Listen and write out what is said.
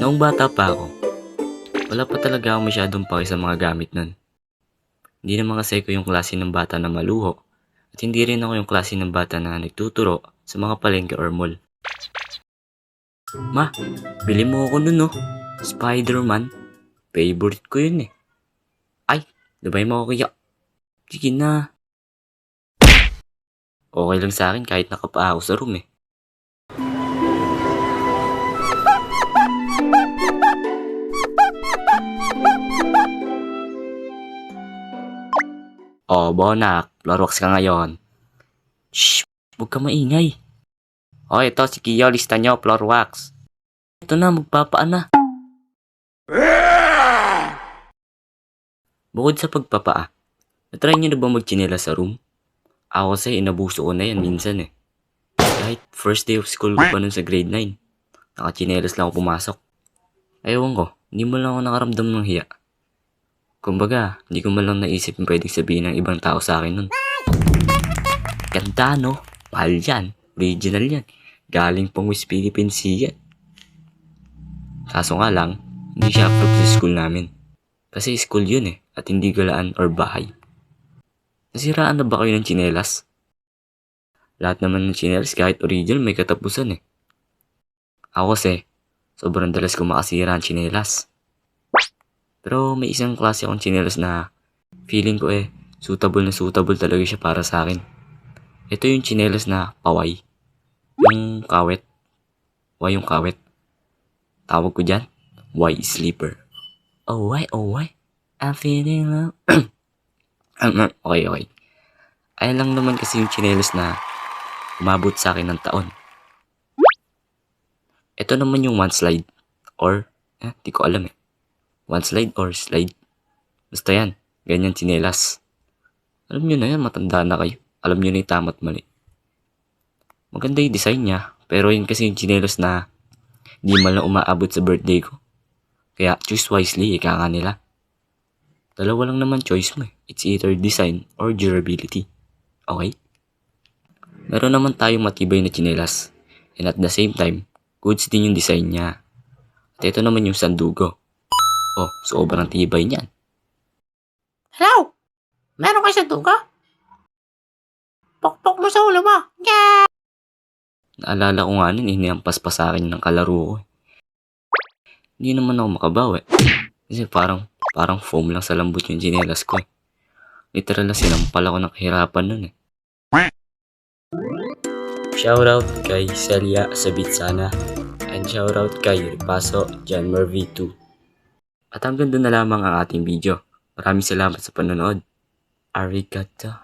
Noong bata pa ako, wala pa talaga ako masyadong pake sa mga gamit nun. Hindi naman kasi ko yung klase ng bata na maluho at hindi rin ako yung klase ng bata na nagtuturo sa mga palengke or mall. Ma, bili mo ako nun no. Spider-Man. Favorite ko yun eh. Ay, labay mo ako kaya. Sige na. Okay lang sa akin kahit nakapaa ako sa room eh. Oh, Bonak, Florwax ka ngayon. Shh, huwag ka maingay. Oh, ito si Kiyo, lista nyo, Florwax. Ito na, magpapaan na. Bukod sa pagpapaa, natry nyo na ba magchinela sa room? Ako kasi inabuso ko na yan minsan eh. Kahit first day of school ko pa nun sa grade 9, nakachinelas lang ako pumasok. Ewan ko, hindi mo lang ako nakaramdam ng hiya. Kumbaga, hindi ko man lang naisip yung pwedeng sabihin ng ibang tao sa akin nun. Ganda no? Mahal yan. Original yan. Galing pang West Philippine Sea yan. Kaso nga lang, hindi siya approved sa school namin. Kasi school yun eh, at hindi galaan or bahay. Nasiraan na ba kayo ng tsinelas? Lahat naman ng tsinelas kahit original may katapusan eh. Ako kasi, sobrang dalas ko makasira ang tsinelas. Pero may isang klase akong tsinelas na feeling ko eh, suitable na suitable talaga siya para sa akin. Ito yung tsinelas na paway. Yung kawet. Why yung kawet? Tawag ko dyan, why sleeper. Oh why, I'm feeling love. Okay. Ay lang naman kasi yung tsinelas na umabot sa akin ng taon. Ito naman yung one slide. Or, di ko alam eh. One slide or slide. Basta yan, ganyan tsinelas. Alam nyo na yan, matanda na kayo. Alam nyo na yung tama't mali. Maganda yung design niya, pero yun kasi yung tsinelas na di man lang umaabot sa birthday ko. Kaya choose wisely, ika nga nila. Dalawa lang naman choice mo eh. It's either design or durability. Okay? Meron naman tayong matibay na tsinelas. And at the same time, goods din yung design niya. At ito naman yung sandugo. Oh, sobrang tibay niyan. Hello? Meron kayo sa duga? Pokpok mo sa ulo mo. Yeah! Naalala ko nga nun, iniampas pa sa akin ng kalaro ko. Hindi naman ako makabawi. Kasi parang foam lang sa lambot yung tsinelas ko eh. Literal na sinampal ako ng kahirapan nun eh. Shoutout kay Celia Sabitsana and shoutout kay Ripaso John Murphy 2. At hanggang doon na lamang ang ating video. Maraming salamat sa panonood. Arigato.